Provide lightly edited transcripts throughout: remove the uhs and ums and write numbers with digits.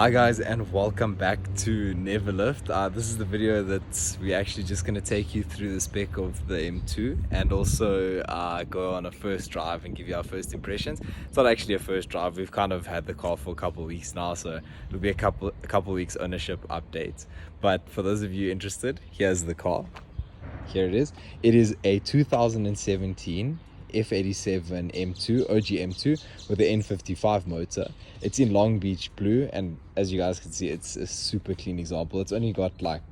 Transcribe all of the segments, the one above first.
Hi guys, and welcome back to Never Lift. This is the video that we're actually just going to take you through the spec of the M2 and also go on a first drive and give you our first impressions. It's not actually a first drive, we've kind of had the car for a couple of weeks now, so it'll be a couple weeks ownership updates. But for those of you interested, here's the car. Here it is. It is a 2017 F87 M2 OG M2 with the N55 motor. It's in Long Beach blue, and as you guys can see, it's a super clean example. It's only got like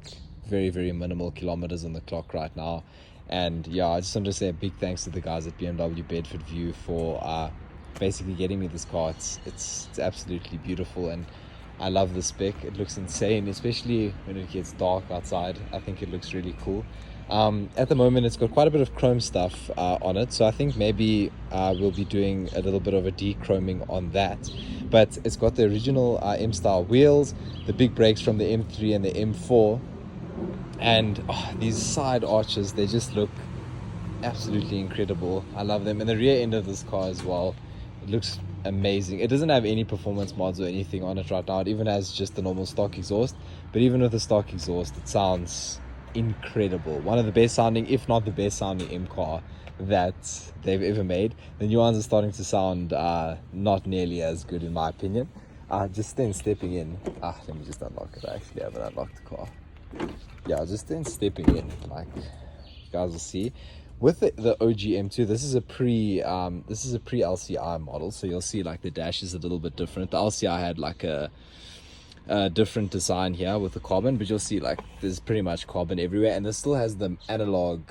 very minimal kilometers on the clock right now. And yeah, I just want to say a big thanks to the guys at BMW Bedford View for basically getting me this car. It's absolutely beautiful, and I love the spec. It looks insane, especially when it gets dark outside. I think it looks really cool. At the moment, it's got quite a bit of chrome stuff on it, so I think maybe we'll be doing a little bit of a de-chroming on that. But it's got the original M-style wheels, the big brakes from the M3 and the M4, and these side arches, they just look absolutely incredible. I love them. And the rear end of this car as well, it looks amazing. It doesn't have any performance mods or anything on it right now. It even has just the normal stock exhaust, but even with the stock exhaust, it sounds incredible. One of the best sounding, if not the best sounding M car that they've ever made. The new ones are starting to sound not nearly as good in my opinion. Just then stepping in, let me just unlock it. I actually haven't unlocked the car. Yeah, just then stepping in, like you guys will see with the OG M2, this is a pre LCI model, so you'll see like the dash is a little bit different. The LCI had like a different design here with the carbon, but you'll see like there's pretty much carbon everywhere, and this still has the analog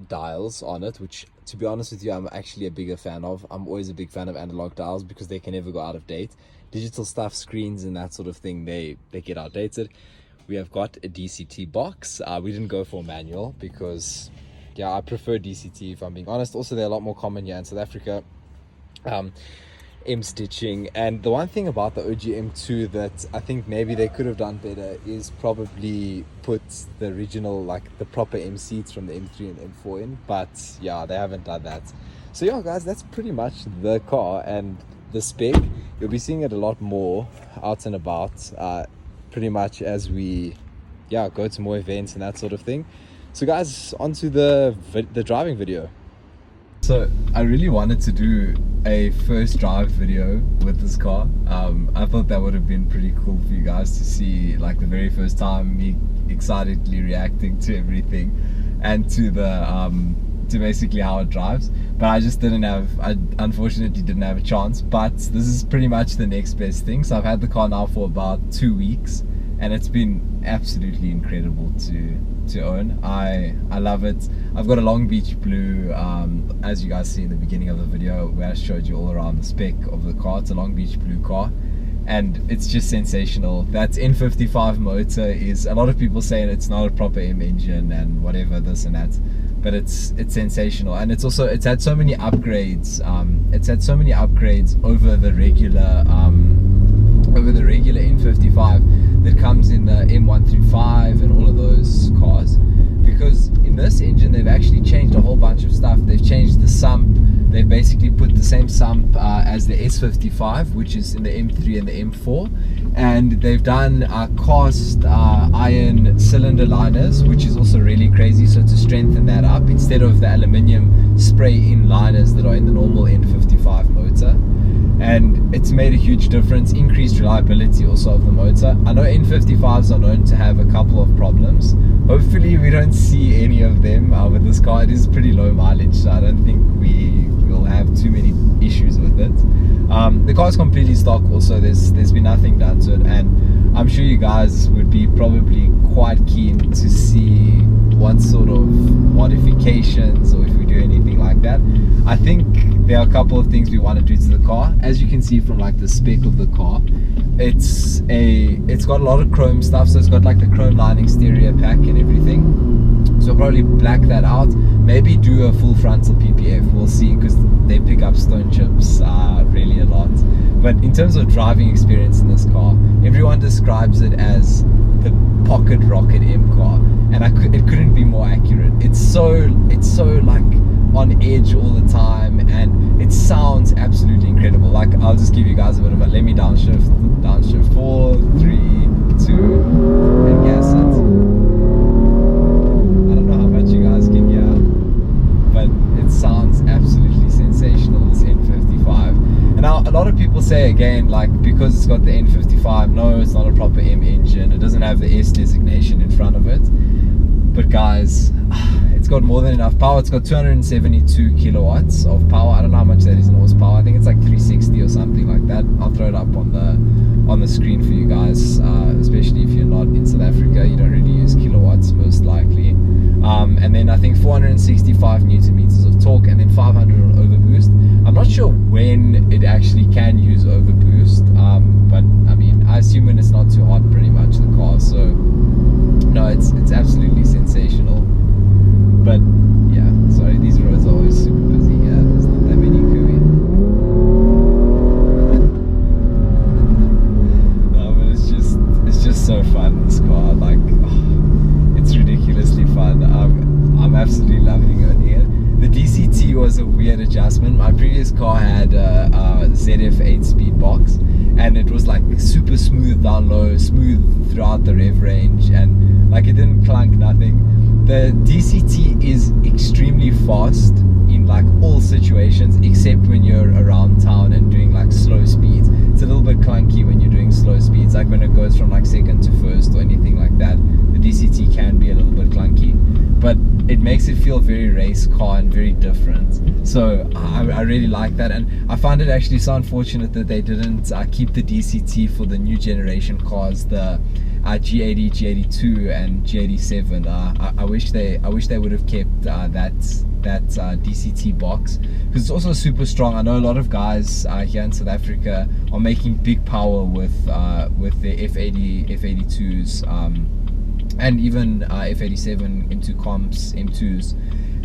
dials on it, which to be honest with you, I'm actually a bigger fan of. I'm always a big fan of analog dials because they can never go out of date. Digital stuff, screens and that sort of thing, they get outdated. We have got a DCT box. We didn't go for manual because yeah, I prefer DCT if I'm being honest. Also, they're a lot more common here in South Africa. M stitching, and the one thing about the OG M2 that I think maybe they could have done better is probably put the original, like the proper M seats from the M3 and M4 in, but yeah, they haven't done that. So yeah guys, that's pretty much the car and the spec. You'll be seeing it a lot more out and about pretty much as we go to more events and that sort of thing. So guys, onto the driving video. So I really wanted to do a first drive video with this car. I thought that would have been pretty cool for you guys to see, like the very first time me excitedly reacting to everything and to the to basically how it drives. But I just I unfortunately didn't have a chance. But this is pretty much the next best thing. So I've had the car now for about 2 weeks, and it's been absolutely incredible to own. I love it. I've got a Long Beach blue, as you guys see in the beginning of the video where I showed you all around the spec of the car. It's a Long Beach blue car, and it's just sensational. That N55 motor is, a lot of people saying it's not a proper M engine and whatever this and that, but it's sensational. And it's had so many upgrades. It's had so many upgrades over the regular N55 that comes in the M135 and all of those cars, because in this engine they've actually changed a whole bunch of stuff. They've changed the sump. They've basically put the same sump as the S55, which is in the M3 and the M4, and they've done cast iron cylinder liners, which is also really crazy, so to strengthen that up instead of the aluminium spray-in liners that are in the normal N55 motor. And it's made a huge difference. Increased reliability also of the motor. I know N55s are known to have a couple of problems. Hopefully we don't see any of them with this car. It is pretty low mileage, so I don't think we will have too many issues with it. The car is completely stock also. There's been nothing done to it, and I'm sure you guys would be probably quite keen to see what sort of modifications, or if we do anything like that. I think there are a couple of things we want to do to the car. As you can see from like the spec of the car, it's got a lot of chrome stuff, so it's got like the chrome lining stereo pack and everything, so I'll probably black that out, maybe do a full frontal PPF, we'll see, because they pick up stone chips really a lot. But in terms of driving experience in this car, everyone describes it as the pocket rocket M car, and it couldn't be more accurate. It's so like on edge all the time, and it sounds absolutely incredible. Like, I'll just give you guys a bit of a, let me downshift forward, again, like, because it's got the N55, no, it's not a proper M engine. It doesn't have the S designation in front of it. But guys, it's got more than enough power. It's got 272 kilowatts of power. I don't know how much that is in horsepower. I think it's like 360 or something like that. I'll throw it up on the screen for you guys, especially if you're not in South Africa. You don't really use kilowatts most likely. And then I think 465 newton meters of torque, and then 500 on overboost. I'm not sure when it actually can use overboost, but I mean, I assume when it's not too hot, pretty much, the car. So no, it's absolutely sensational. But yeah, sorry, these roads are always super busy here. There's not that many Kiwi. No, but it's just so fun, this car. Like, it's ridiculously fun. I'm absolutely loving owning it. The DCT was a weird adjustment. My previous car had a ZF 8-speed box, and it was like super smooth down low, smooth throughout the rev range, and like it didn't clunk, nothing. The DCT is extremely fast in like all situations, except when you're around town and doing like slow speeds. It's a little bit clunky when you're doing slow speeds, like when it goes from like second to first or anything like that. The DCT can be a little bit clunky, but it makes it feel very race car and very different. So I really like that, and I find it actually so unfortunate that they didn't keep the DCT for the new generation cars, the G80, G82 and G87. I wish they would have kept that DCT box, because it's also super strong. I know a lot of guys here in South Africa are making big power with the F80, F82s, and even F87 M2 comps, M2s,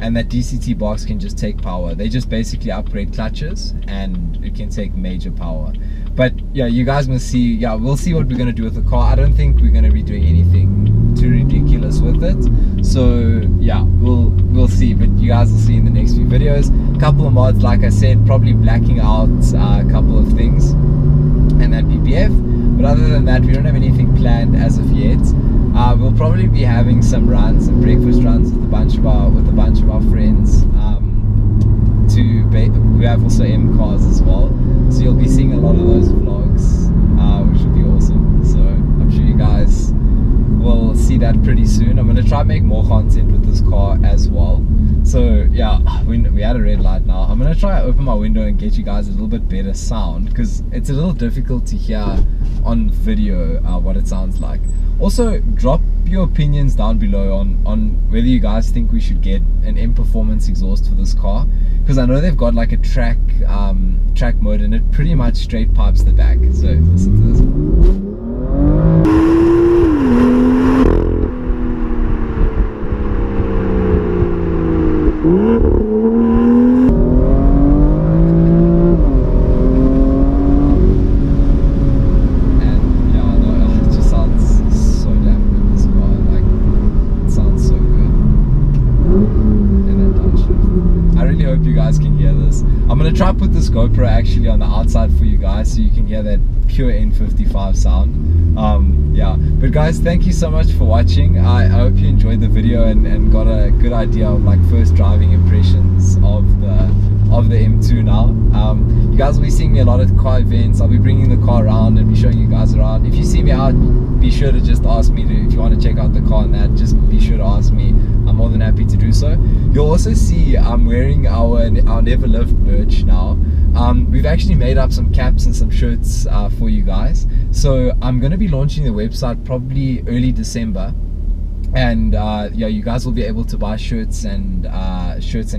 and that DCT box can just take power. They just basically upgrade clutches and it can take major power. But yeah, you guys must see. Yeah, we'll see what we're going to do with the car. I don't think we're going to be doing anything too ridiculous with it, so yeah, we'll see. But you guys will see in the next few videos. A couple of mods, like I said, probably blacking out a couple of things, and that PPF. But other than that, we don't have anything planned as of yet. We'll probably be having some runs and breakfast runs with a bunch of our friends. We have also M cars as well, so you'll be seeing a lot of those vlogs, which will be awesome. So I'm sure you guys will see that pretty soon. I'm going to try and make more content with this car as well. So yeah, we had a red light now. I'm going to try and open my window and get you guys a little bit better sound, because it's a little difficult to hear on video what it sounds like. Also, drop your opinions down below on whether you guys think we should get an M Performance exhaust for this car, because I know they've got like a track mode, and it pretty much straight pipes the back. So listen to this. I'm going to try and put this GoPro actually on the outside for you guys, so you can hear that pure N55 sound. Yeah, but guys, thank you so much for watching. I hope you enjoyed the video and got a good idea of like first driving impressions of the M2 now. You guys will be seeing me a lot at car events. I'll be bringing the car around and be showing you guys around. If you see me out, be sure to just ask me if you want to check out the car and that, just be sure to ask me. I'm more than happy to do so. You'll also see I'm wearing our Never Lived merch now. We've actually made up some caps and some shirts for you guys. So I'm going to be launching the website probably early December, and yeah, you guys will be able to buy shirts and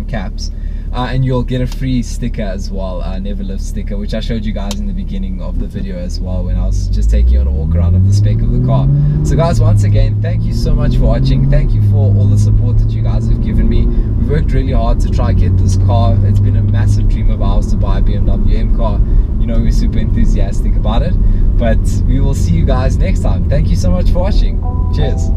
caps. And you'll get a free sticker as well, Never Lived sticker, which I showed you guys in the beginning of the video as well, when I was just taking you on a walk around of the spec of the car. So guys, once again, thank you so much for watching. Thank you for all the support that you guys have given me. We've worked really hard to try and get this car. It's been a massive dream of ours to buy a BMW M car. You know, we're super enthusiastic about it. But we will see you guys next time. Thank you so much for watching. Cheers.